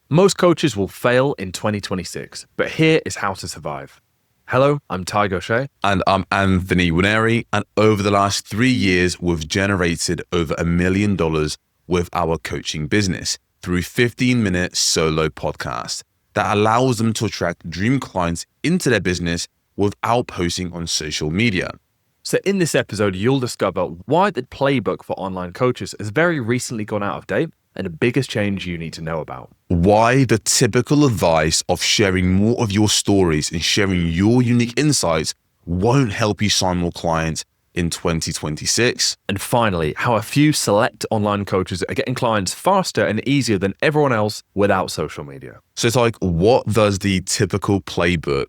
Most coaches will fail in 2026, but here is how to survive. Hello, I'm Ty Gaucher. And I'm Anthony Winery. And over the last 3 years, we've generated over $1 million with our coaching business through 15-minute solo podcast that allows them to attract dream clients into their business without posting on social media. So in this episode, you'll discover why the playbook for online coaches has very recently gone out of date and the biggest change you need to know about. Why the typical advice of sharing more of your stories and sharing your unique insights won't help you sign more clients in 2026. And finally, how a few select online coaches are getting clients faster and easier than everyone else without social media. So it's like, what does the typical playbook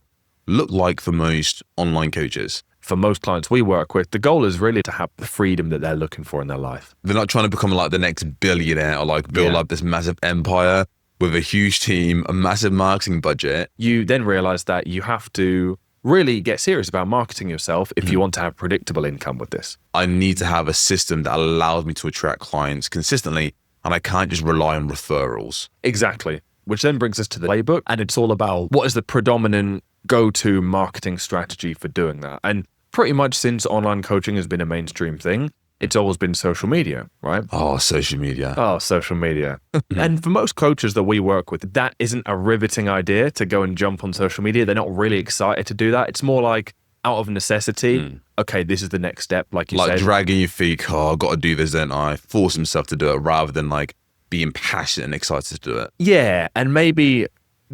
look like for most online coaches? For most clients we work with, the goal is really to have the freedom that they're looking for in their life. They're not trying to become like the next billionaire or like build up this massive empire with a huge team, a massive marketing budget. You then realize that you have to really get serious about marketing yourself if you want to have predictable income with this. I need to have a system that allows me to attract clients consistently, and I can't just rely on referrals. Exactly. Which then brings us to the playbook, and it's all about what is the predominant go-to marketing strategy for doing that. And pretty much since online coaching has been a mainstream thing, it's always been social media, right? Oh, social media. Oh, social media. And for most coaches that we work with, that isn't a riveting idea to go and jump on social media. They're not really excited to do that. It's more like out of necessity. Okay, this is the next step, like you said. Like dragging your feet, oh, I've got to do this, don't I? Force himself to do it rather than like being passionate and excited to do it. Yeah, and maybe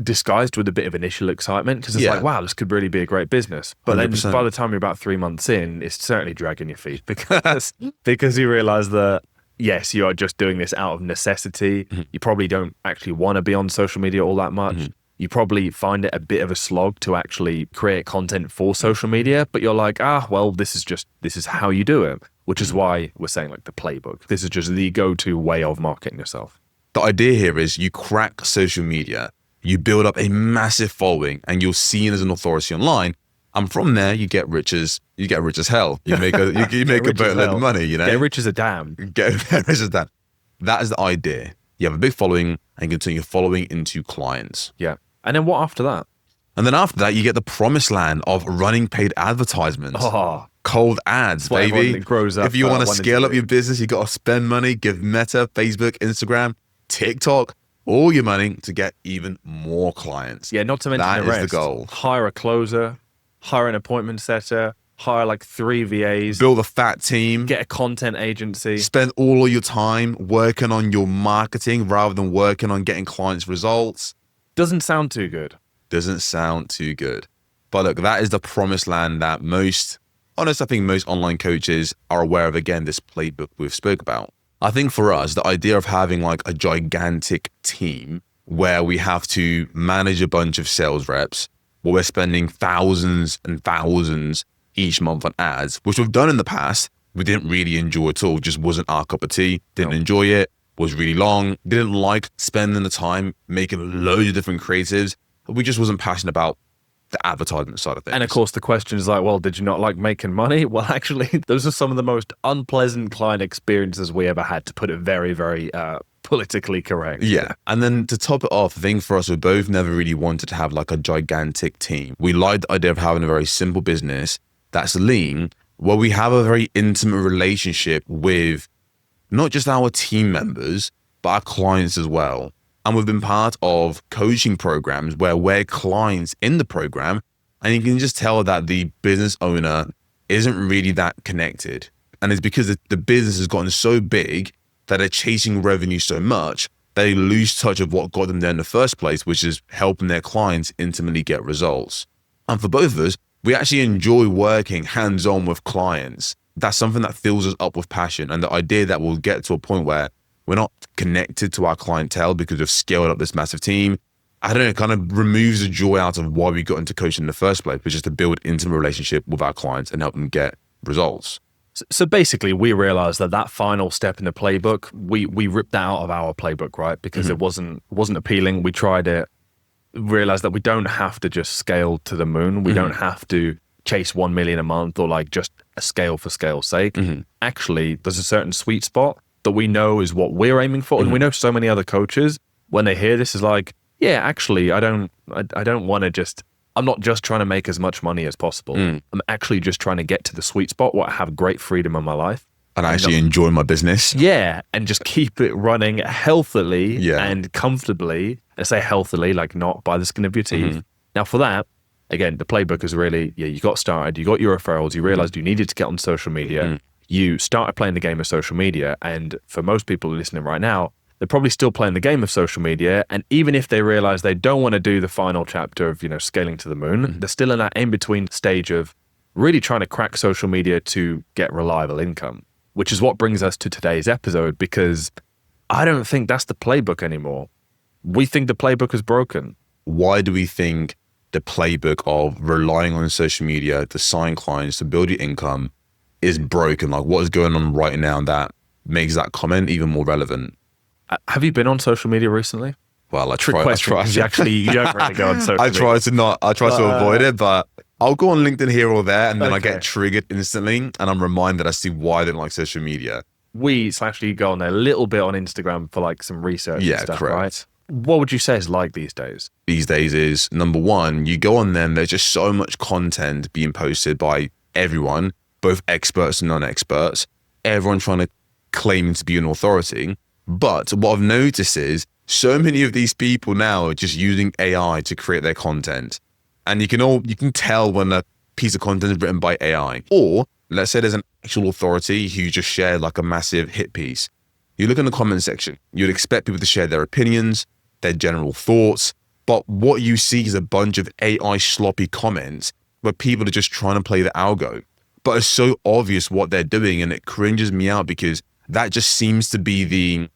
disguised with a bit of initial excitement because it's like, wow, this could really be a great business. But 100%. Then by the time you're about 3 months in, it's certainly dragging your feet because you realize that, yes, you are just doing this out of necessity. You probably don't actually want to be on social media all that much. You probably find it a bit of a slog to actually create content for social media, but you're like, this is how you do it, which is why we're saying like the playbook. This is just the go-to way of marketing yourself. The idea here is you crack social media, you build up a massive following, and you're seen as an authority online. And from there, you get rich as hell. You make a boatload of money. You know, get rich as a damn. Get rich as a damn. That is the idea. You have a big following and continue your following into clients. Yeah. And then what after that? And then after that, you get the promised land of running paid advertisements. Oh, cold ads, baby. Grows up, if you want to scale up your business, you got to spend money, give Meta, Facebook, Instagram, TikTok, all your money to get even more clients. Yeah, not to mention the rest. That is the goal. Hire a closer, hire an appointment setter, hire like 3 VAs. Build a fat team. Get a content agency. Spend all of your time working on your marketing rather than working on getting clients' results. Doesn't sound too good. Doesn't sound too good. But look, that is the promised land that I think most online coaches are aware of. Again, this playbook we've spoke about. I think for us, the idea of having like a gigantic team where we have to manage a bunch of sales reps, where we're spending thousands and thousands each month on ads, which we've done in the past, we didn't really enjoy at all. Just wasn't our cup of tea. Didn't enjoy it. Was really long. Didn't like spending the time making loads of different creatives. We just wasn't passionate about the advertisement side of things. And of course, the question is like, well, did you not like making money? Well, actually, those are some of the most unpleasant client experiences we ever had, to put it very, very politically correct. Yeah. And then to top it off, the thing for us, we both never really wanted to have like a gigantic team. We liked the idea of having a very simple business that's lean, where we have a very intimate relationship with not just our team members, but our clients as well. And we've been part of coaching programs where we're clients in the program, and you can just tell that the business owner isn't really that connected. And it's because the business has gotten so big that they're chasing revenue so much that they lose touch of what got them there in the first place, which is helping their clients intimately get results. And for both of us, we actually enjoy working hands-on with clients. That's something that fills us up with passion. And the idea that we'll get to a point where we're not connected to our clientele because we've scaled up this massive team, I don't know, it kind of removes the joy out of why we got into coaching in the first place, which is to build intimate relationship with our clients and help them get results. So basically, we realized that final step in the playbook, we ripped that out of our playbook, right? Because it wasn't appealing. We tried it, realized that we don't have to just scale to the moon. We don't have to chase 1 million a month or like just a scale for scale's sake. Actually, there's a certain sweet spot that we know is what we're aiming for. And we know so many other coaches when they hear this is like, yeah, actually, I don't want to just, I'm not just trying to make as much money as possible. I'm actually just trying to get to the sweet spot where I have great freedom in my life. And I actually enjoy my business. Yeah. And just keep it running healthily and comfortably. I say healthily, like not by the skin of your teeth. Now for that, again, the playbook is really, you got started, you got your referrals, you realized you needed to get on social media. You started playing the game of social media. And for most people listening right now, they're probably still playing the game of social media. And even if they realize they don't want to do the final chapter of, scaling to the moon, they're still in that in-between stage of really trying to crack social media to get reliable income, which is what brings us to today's episode, because I don't think that's the playbook anymore. We think the playbook is broken. Why do we think the playbook of relying on social media to sign clients, to build your income is broken? Like, what is going on right now that makes that comment even more relevant? Have you been on social media recently? Well, I try. You don't really go on social media. I try to avoid it, but I'll go on LinkedIn here or there, and then I get triggered instantly, and I'm reminded as to why I don't like social media. You go on there a little bit on Instagram for like some research and stuff, correct. Right? What would you say is like these days? These days is, number one, you go on them, there's just so much content being posted by everyone, both experts and non-experts, everyone trying to claim to be an authority. But what I've noticed is so many of these people now are just using AI to create their content. And you can tell when a piece of content is written by AI. Or let's say there's an actual authority who just shared like a massive hit piece. You look in the comment section, you'd expect people to share their opinions, their general thoughts. But what you see is a bunch of AI sloppy comments where people are just trying to play the algo. But it's so obvious what they're doing, and it cringes me out because that just seems to be the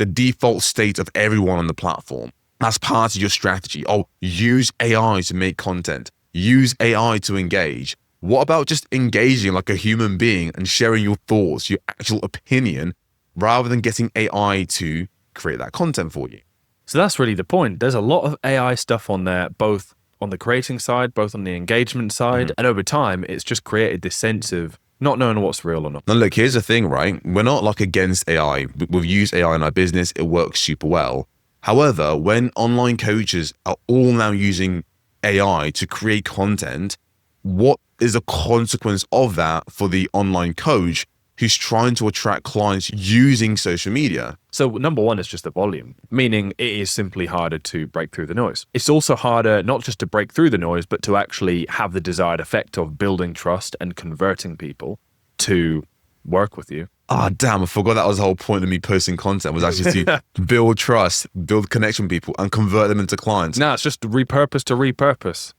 default state of everyone on the platform. That's part of your strategy. Oh, use AI to make content. Use AI to engage. What about just engaging like a human being and sharing your thoughts, your actual opinion, rather than getting AI to create that content for you? So that's really the point. There's a lot of AI stuff on there, both on the creating side, both on the engagement side. And over time, it's just created this sense of not knowing what's real or not. Now, look, here's the thing, right? We're not like against AI. We've used AI in our business. It works super well. However, when online coaches are all now using AI to create content, what is the consequence of that for the online coach who's trying to attract clients using social media? So number one is just the volume, meaning it is simply harder to break through the noise. It's also harder not just to break through the noise, but to actually have the desired effect of building trust and converting people to work with you. Damn, I forgot that was the whole point of me posting content, was actually to build trust, build connection with people and convert them into clients. No, it's just repurpose to repurpose.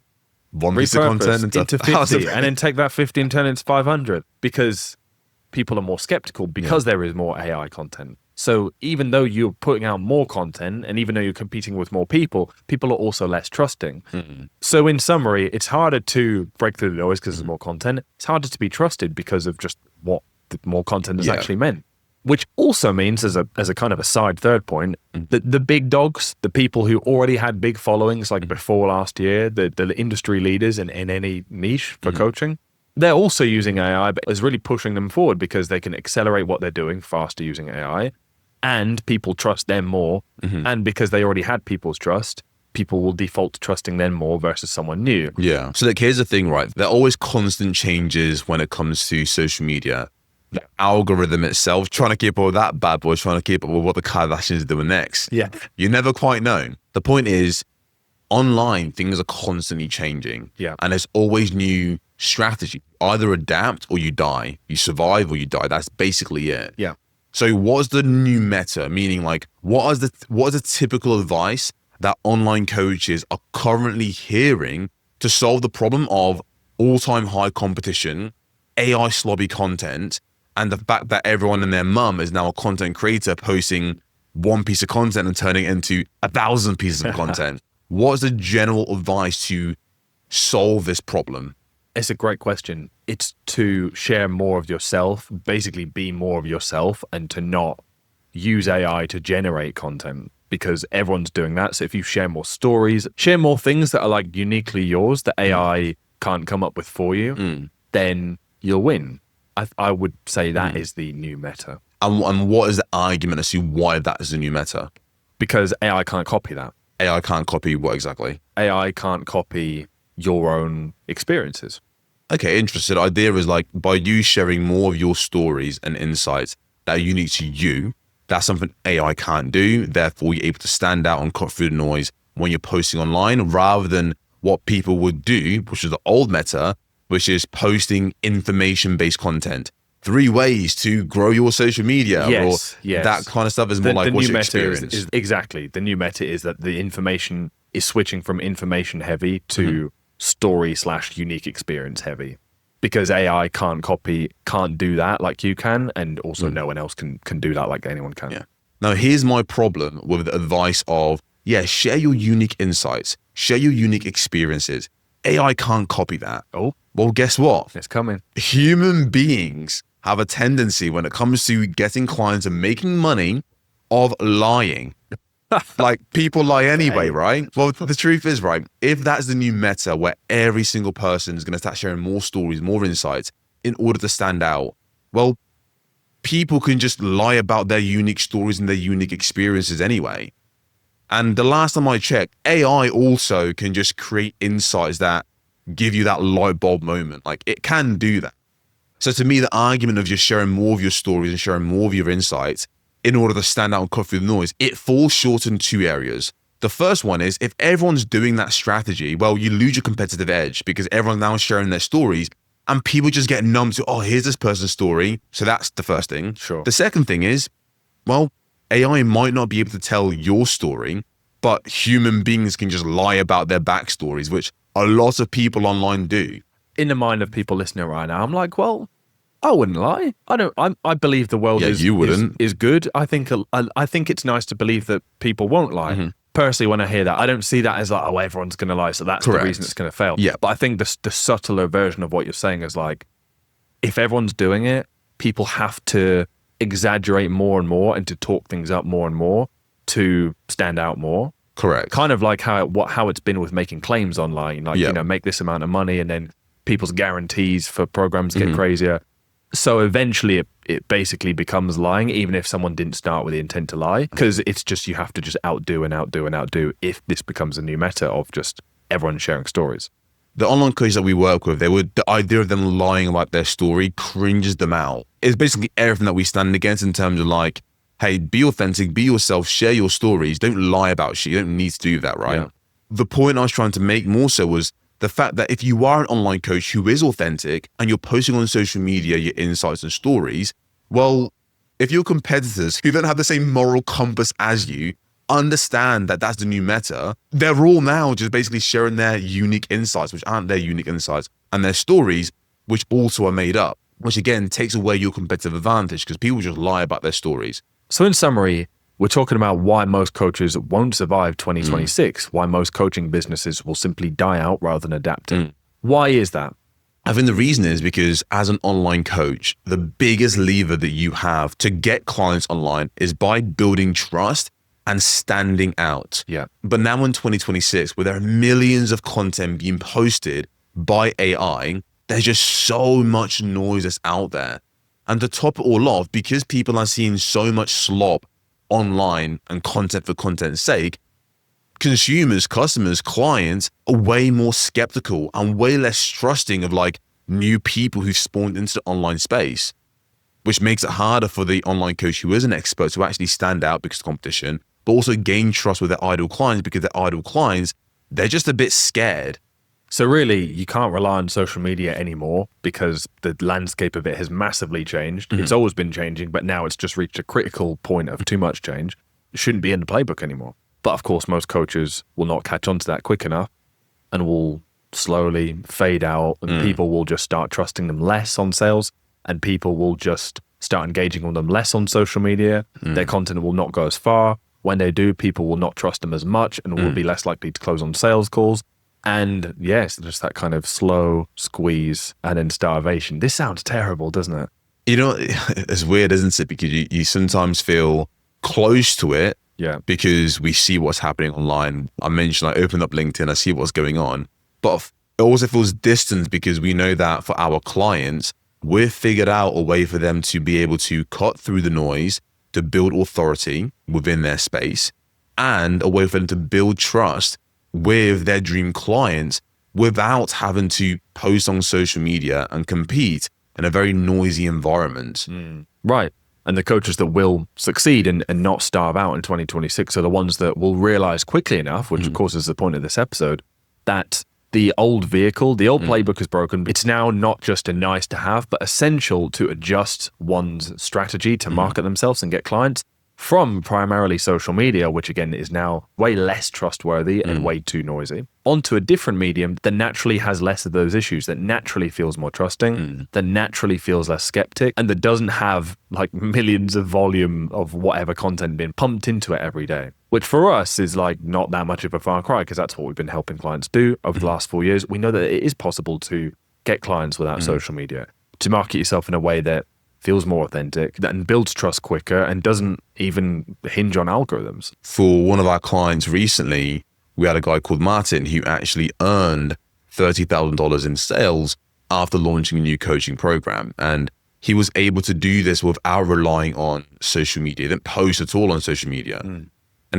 One piece of content into 50 and then take that 50 and turn it into 500, because people are more skeptical because there is more AI content. So even though you're putting out more content and even though you're competing with more people are also less trusting. So in summary, it's harder to break through the noise because there's more content. It's harder to be trusted because of just what the more content has actually meant. Which also means, as a kind of a side third point, that the big dogs, the people who already had big followings like before last year, the industry leaders in any niche for coaching, they're also using AI, but it's really pushing them forward because they can accelerate what they're doing faster using AI, and people trust them more. And because they already had people's trust, people will default to trusting them more versus someone new. Yeah. So like, here's the thing, right? There are always constant changes when it comes to social media. The algorithm itself, trying to keep up with that bad boy, trying to keep up with what the Kardashians are doing next. Yeah. You never quite know. The point is, online, things are constantly changing. Yeah. And there's always new strategy. Either adapt or you die. You survive or you die. That's basically it. Yeah. So what's the new meta? Meaning, like, what is the typical advice that online coaches are currently hearing to solve the problem of all-time high competition, AI slobby content, and the fact that everyone and their mum is now a content creator posting one piece of content and turning it into 1,000 pieces of content? What is the general advice to solve this problem? It's a great question. It's to share more of yourself, basically be more of yourself, and to not use AI to generate content, because everyone's doing that. So if you share more stories, share more things that are like uniquely yours that AI can't come up with for you, then you'll win. I would say that is the new meta. And what is the argument as to why that is the new meta? Because AI can't copy that. AI can't copy what exactly? AI can't copy your own experiences. Okay, interesting. The idea is like by you sharing more of your stories and insights that are unique to you, that's something AI can't do. Therefore, you're able to stand out and cut through the noise when you're posting online rather than what people would do, which is the old meta, which is posting information-based content. 3 ways to grow your social media yes. That kind of stuff is more like what's your experience. Exactly. The new meta is that the information is switching from information heavy to story/unique experience heavy. Because AI can't do that like you can, and also no one else can do that like anyone can. Yeah. Now, here's my problem with the advice of, share your unique insights, share your unique experiences. AI can't copy that. Oh. Well, guess what? It's coming. Human beings have a tendency when it comes to getting clients and making money of lying. Like people lie anyway, right? Well, the truth is, right, if that's the new meta where every single person is going to start sharing more stories, more insights in order to stand out, well, people can just lie about their unique stories and their unique experiences anyway. And the last time I checked, AI also can just create insights that give you that light bulb moment. Like it can do that. So to me, the argument of just sharing more of your stories and sharing more of your insights in order to stand out and cut through the noise, it falls short in 2 areas. The first one is if everyone's doing that strategy, well, you lose your competitive edge because everyone's now sharing their stories and people just get numb to, oh, here's this person's story. So that's the first thing. Sure. The second thing is, well, AI might not be able to tell your story, but human beings can just lie about their backstories, which a lot of people online do. In the mind of people listening right now, I'm like, well, I wouldn't lie. I believe the world is good. I think it's nice to believe that people won't lie. Mm-hmm. Personally, when I hear that, I don't see that as like, oh, everyone's going to lie, so that's the reason it's going to fail. Yeah. But I think the subtler version of what you're saying is like, if everyone's doing it, people have to exaggerate more and more and to talk things up more and more to stand out more. Correct. Kind of like how it's been with making claims online, like make this amount of money, and then people's guarantees for programs get crazier. So eventually it basically becomes lying, even if someone didn't start with the intent to lie, because it's just you have to just outdo and outdo and outdo if this becomes a new meta of just everyone sharing stories. The online coaches that we work with, the idea of them lying about their story cringes them out. It's basically everything that we stand against in terms of like, hey, be authentic, be yourself, share your stories. Don't lie about shit. You don't need to do that, right? Yeah. The point I was trying to make more so was the fact that if you are an online coach who is authentic and you're posting on social media your insights and stories, well, if your competitors who don't have the same moral compass as you understand that that's the new meta, they're all now just basically sharing their unique insights, which aren't their unique insights, and their stories, which also are made up, which again takes away your competitive advantage because people just lie about their stories. So in summary, we're talking about why most coaches won't survive 2026, why most coaching businesses will simply die out rather than adapting. Why is that? I think the reason is because as an online coach, the biggest lever that you have to get clients online is by building trust and standing out. Yeah. But now in 2026, where there are millions of content being posted by AI, there's just so much noise that's out there. And to top it all off, because people are seeing so much slop online and content for content's sake, consumers, customers, clients are way more skeptical and way less trusting of like new people who've spawned into the online space, which makes it harder for the online coach who is an expert to actually stand out because of competition, but also gain trust with their ideal clients because their ideal clients, they're just a bit scared. So really, you can't rely on social media anymore because the landscape of it has massively changed. It's always been changing, but now it's just reached a critical point of too much change. It shouldn't be in the playbook anymore. But of course, most coaches will not catch on to that quick enough and will slowly fade out, and people will just start trusting them less on sales, and people will just start engaging with them less on social media. Their content will not go as far. When they do, people will not trust them as much and will be less likely to close on sales calls. And yes, just that kind of slow squeeze and then starvation. This sounds terrible, doesn't it? You know, it's weird, isn't it? Because you sometimes feel close to it. Yeah. Because we see what's happening online. I mentioned I open up LinkedIn, I see what's going on. But it also feels distant because we know that for our clients, we've figured out a way for them to be able to cut through the noise, to build authority within their space, and a way for them to build trust with their dream clients without having to post on social media and compete in a very noisy environment. Right. And the coaches that will succeed and not starve out in 2026 are the ones that will realize quickly enough, which of course is the point of this episode, that the old vehicle, the old playbook is broken. It's now not just a nice to have, but essential to adjust one's strategy to market themselves and get clients from primarily social media, which again is now way less trustworthy and way too noisy, onto a different medium that naturally has less of those issues, that naturally feels more trusting, that naturally feels less skeptic, and that doesn't have like millions of volume of whatever content being pumped into it every day, which for us is like not that much of a far cry, because that's what we've been helping clients do over the last 4 years. We know that it is possible to get clients without social media, to market yourself in a way that feels more authentic and builds trust quicker and doesn't even hinge on algorithms. For one of our clients recently, we had a guy called Martin who actually earned $30,000 in sales after launching a new coaching program. And he was able to do this without relying on social media. He didn't post at all on social media. And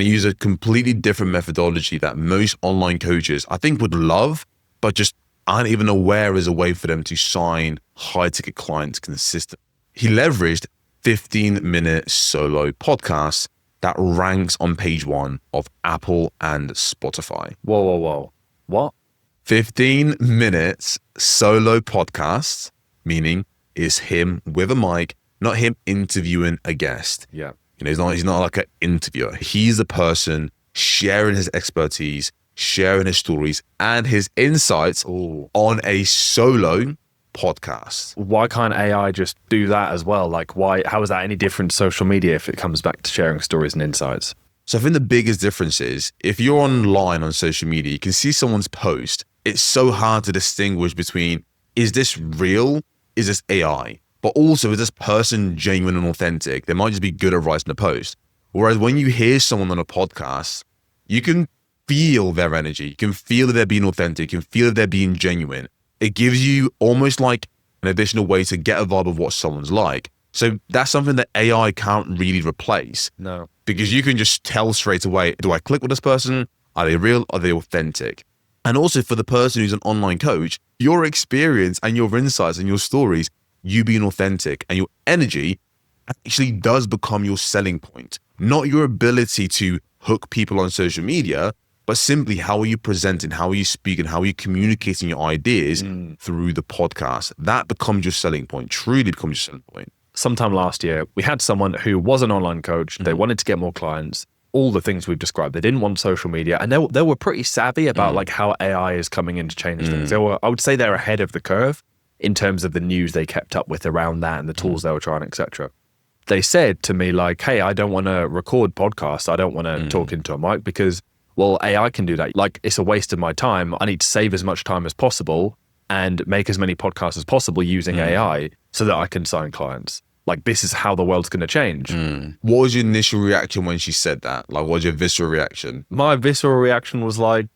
he used a completely different methodology that most online coaches, I think, would love, but just aren't even aware is a way for them to sign high-ticket clients consistently. He leveraged 15-minute solo podcasts that ranks on page 1 of Apple and Spotify. Whoa. What? 15 minutes solo podcasts, meaning is him with a mic, not him interviewing a guest. Yeah. You know, he's not like an interviewer. He's a person sharing his expertise, sharing his stories and his insights on a solo podcast. Why can't AI just do that as well? Like, how is that any different to social media if it comes back to sharing stories and insights? So I think the biggest difference is if you're online on social media, you can see someone's post. It's so hard to distinguish between, is this real? Is this AI? But also, is this person genuine and authentic? They might just be good at writing a post. Whereas when you hear someone on a podcast, you can feel their energy. You can feel that they're being authentic. You can feel that they're being genuine. It gives you almost like an additional way to get a vibe of what someone's like. So that's something that AI can't really replace. No. Because you can just tell straight away, do I click with this person? Are they real? Are they authentic? And also for the person who's an online coach, your experience and your insights and your stories, you being authentic and your energy actually does become your selling point. Not your ability to hook people on social media, but simply how are you presenting, how are you speaking, how are you communicating your ideas through the podcast. That becomes your selling point, truly becomes your selling point. Sometime last year, we had someone who was an online coach. They wanted to get more clients, all the things we've described. They didn't want social media, and they were pretty savvy about like how AI is coming in to change things. I would say they're ahead of the curve in terms of the news they kept up with around that and the tools they were trying, etc. They said to me like, hey, I don't want to record podcasts. I don't want to talk into a mic because, well, AI can do that. Like, it's a waste of my time. I need to save as much time as possible and make as many podcasts as possible using AI so that I can sign clients. Like, this is how the world's going to change. What was your initial reaction when she said that? Like, what was your visceral reaction? My visceral reaction was like,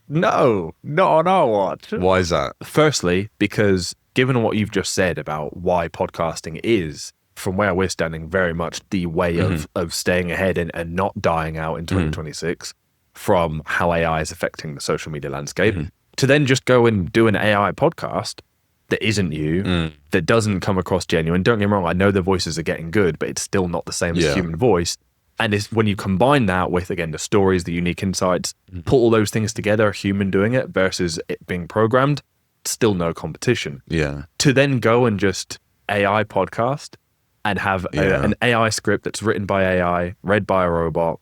no, what? Why is that? Firstly, because given what you've just said about why podcasting is, from where we're standing, very much the way of staying ahead and not dying out in 2026 from how AI is affecting the social media landscape, to then just go and do an AI podcast that isn't you, that doesn't come across genuine. Don't get me wrong, I know the voices are getting good, but it's still not the same as a human voice. And it's when you combine that with, again, the stories, the unique insights, put all those things together, a human doing it versus it being programmed, still no competition. Yeah. To then go and just AI podcast and have an AI script that's written by AI, read by a robot,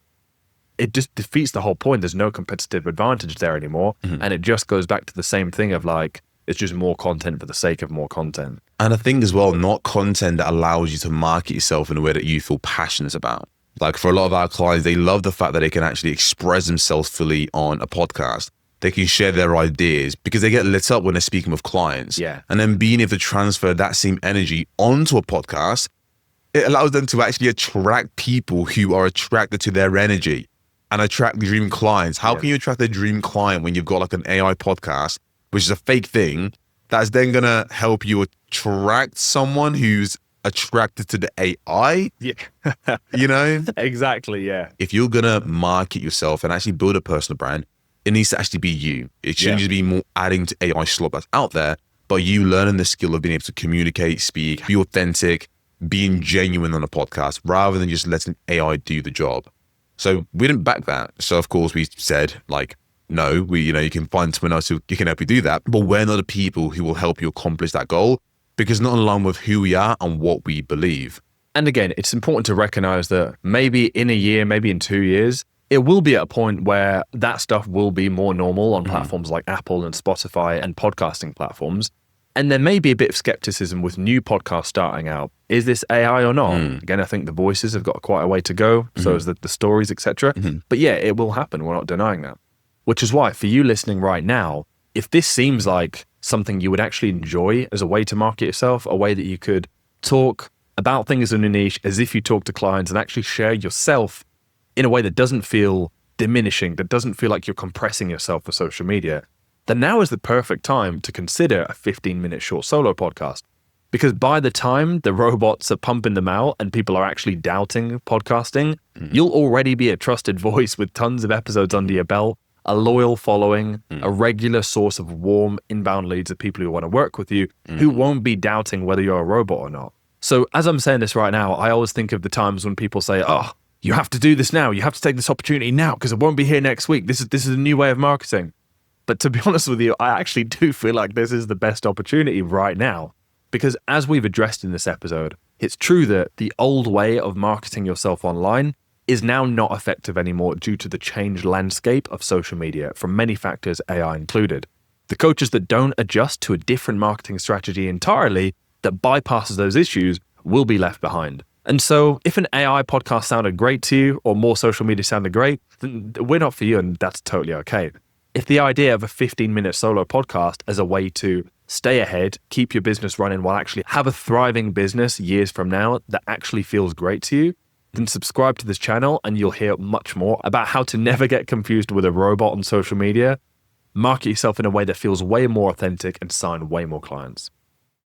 it just defeats the whole point. There's no competitive advantage there anymore. And it just goes back to the same thing of like, it's just more content for the sake of more content. And I think as well, not content that allows you to market yourself in a way that you feel passionate about. Like for a lot of our clients, they love the fact that they can actually express themselves fully on a podcast. They can share their ideas because they get lit up when they're speaking with clients. Yeah. And then being able to transfer that same energy onto a podcast, it allows them to actually attract people who are attracted to their energy and attract dream clients. How can you attract a dream client when you've got like an AI podcast, which is a fake thing, that's then going to help you attract someone who's attracted to the AI. Yeah. You know? Exactly, yeah. If you're going to market yourself and actually build a personal brand, it needs to actually be you. It shouldn't just be more adding to AI slop that's out there, but you learning the skill of being able to communicate, speak, be authentic, being genuine on a podcast rather than just letting AI do the job. So we didn't back that. So of course we said like, no, you can find someone else who can help you do that. But we're not the people who will help you accomplish that goal because it's not in line with who we are and what we believe. And again, it's important to recognize that maybe in a year, maybe in 2 years, it will be at a point where that stuff will be more normal on platforms like Apple and Spotify and podcasting platforms. And there may be a bit of skepticism with new podcasts starting out. Is this AI or not? Again, I think the voices have got quite a way to go. So is the stories, etc. But yeah, it will happen. We're not denying that. Which is why for you listening right now, if this seems like something you would actually enjoy as a way to market yourself, a way that you could talk about things in a niche as if you talk to clients and actually share yourself in a way that doesn't feel diminishing, that doesn't feel like you're compressing yourself for social media, then now is the perfect time to consider a 15-minute short solo podcast. Because by the time the robots are pumping them out and people are actually doubting podcasting, you'll already be a trusted voice with tons of episodes under your belt, a loyal following, a regular source of warm inbound leads of people who want to work with you, who won't be doubting whether you're a robot or not. So as I'm saying this right now, I always think of the times when people say, oh, you have to do this now. You have to take this opportunity now because it won't be here next week. This is a new way of marketing. But to be honest with you, I actually do feel like this is the best opportunity right now. Because as we've addressed in this episode, it's true that the old way of marketing yourself online is now not effective anymore due to the changed landscape of social media from many factors, AI included. The coaches that don't adjust to a different marketing strategy entirely that bypasses those issues will be left behind. And so if an AI podcast sounded great to you or more social media sounded great, then we're not for you and that's totally okay. If the idea of a 15-minute solo podcast as a way to stay ahead, keep your business running while actually have a thriving business years from now that actually feels great to you, then subscribe to this channel and you'll hear much more about how to never get confused with a robot on social media, market yourself in a way that feels way more authentic and sign way more clients.